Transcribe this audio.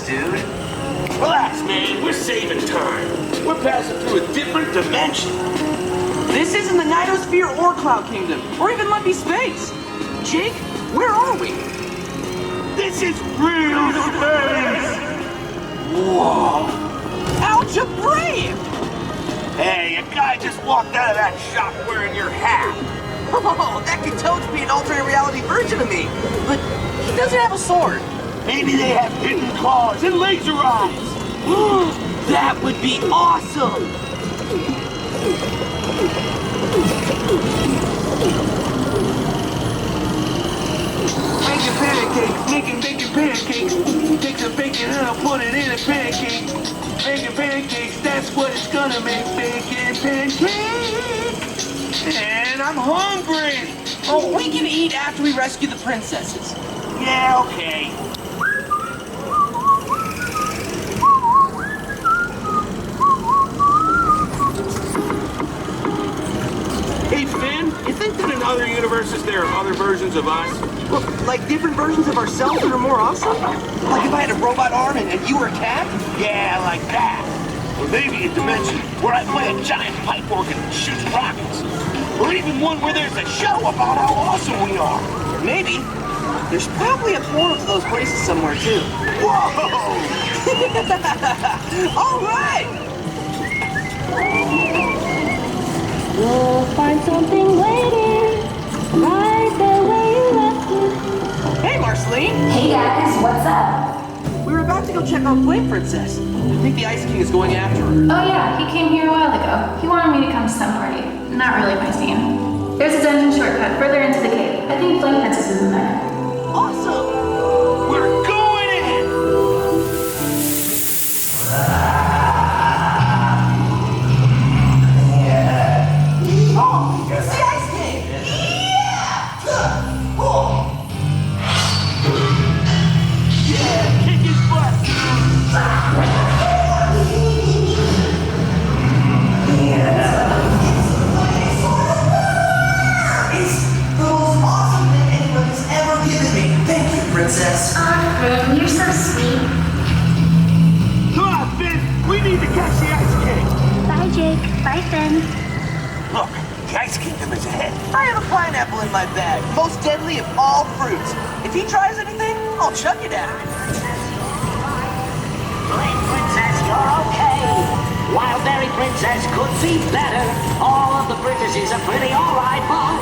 dude. Relax, man. We're saving time. We're passing through a different dimension. This isn't the Nidosphere or Cloud Kingdom, or even Lumpy Space. Jake, where are we? This is real space! Whoa! Algebraic! Hey, a guy just walked out of that shop wearing your hat. Oh, that could totally be an alternate reality version of me. But he doesn't have a sword. Maybe they have hidden claws and laser eyes. That would be awesome! Making pancakes, making bacon pancakes. Take some bacon and I'll put it in a pancake. Making pancakes, that's what it's gonna make. Bacon pancakes. And I'm hungry. Oh, we can eat after we rescue the princesses. Yeah, okay. Hey, Finn, you think that in other universes there are other versions of us? Well, like different versions of ourselves that are more awesome? Like if I had a robot arm and you were a cat? Yeah, like that. Or maybe a dimension where I play a giant pipe organ that shoots rockets. Or even one where there's a show about how awesome we are. Maybe. There's probably a portal to those places somewhere, too. Whoa! All right! You'll find something waiting right there where you left it. Hey, Marceline! Hey guys, what's up? We were about to go check on Flame Princess. I think the Ice King is going after her. Oh yeah, he came here a while ago. He wanted me to come to some party. Not really my scene. There's a dungeon shortcut further into the cave. I think Flame Princess is in there. Awesome! We're going in! Oh, it's the Ice King! Yeah! Oh. Yeah, kick his butt! It's the most awesome thing anyone has ever given me. Thank you, Princess. Finn, you're so sweet. Come on, Finn! We need to catch the Ice King! Bye, Jake. Bye, Finn. Look, the Ice Kingdom is ahead. I have a pineapple in my bag, most deadly of all fruits. If he tries anything, I'll chuck it at him. Flame Princess, you're okay. Wild Berry Princess could be better. All of the princesses are pretty alright, but...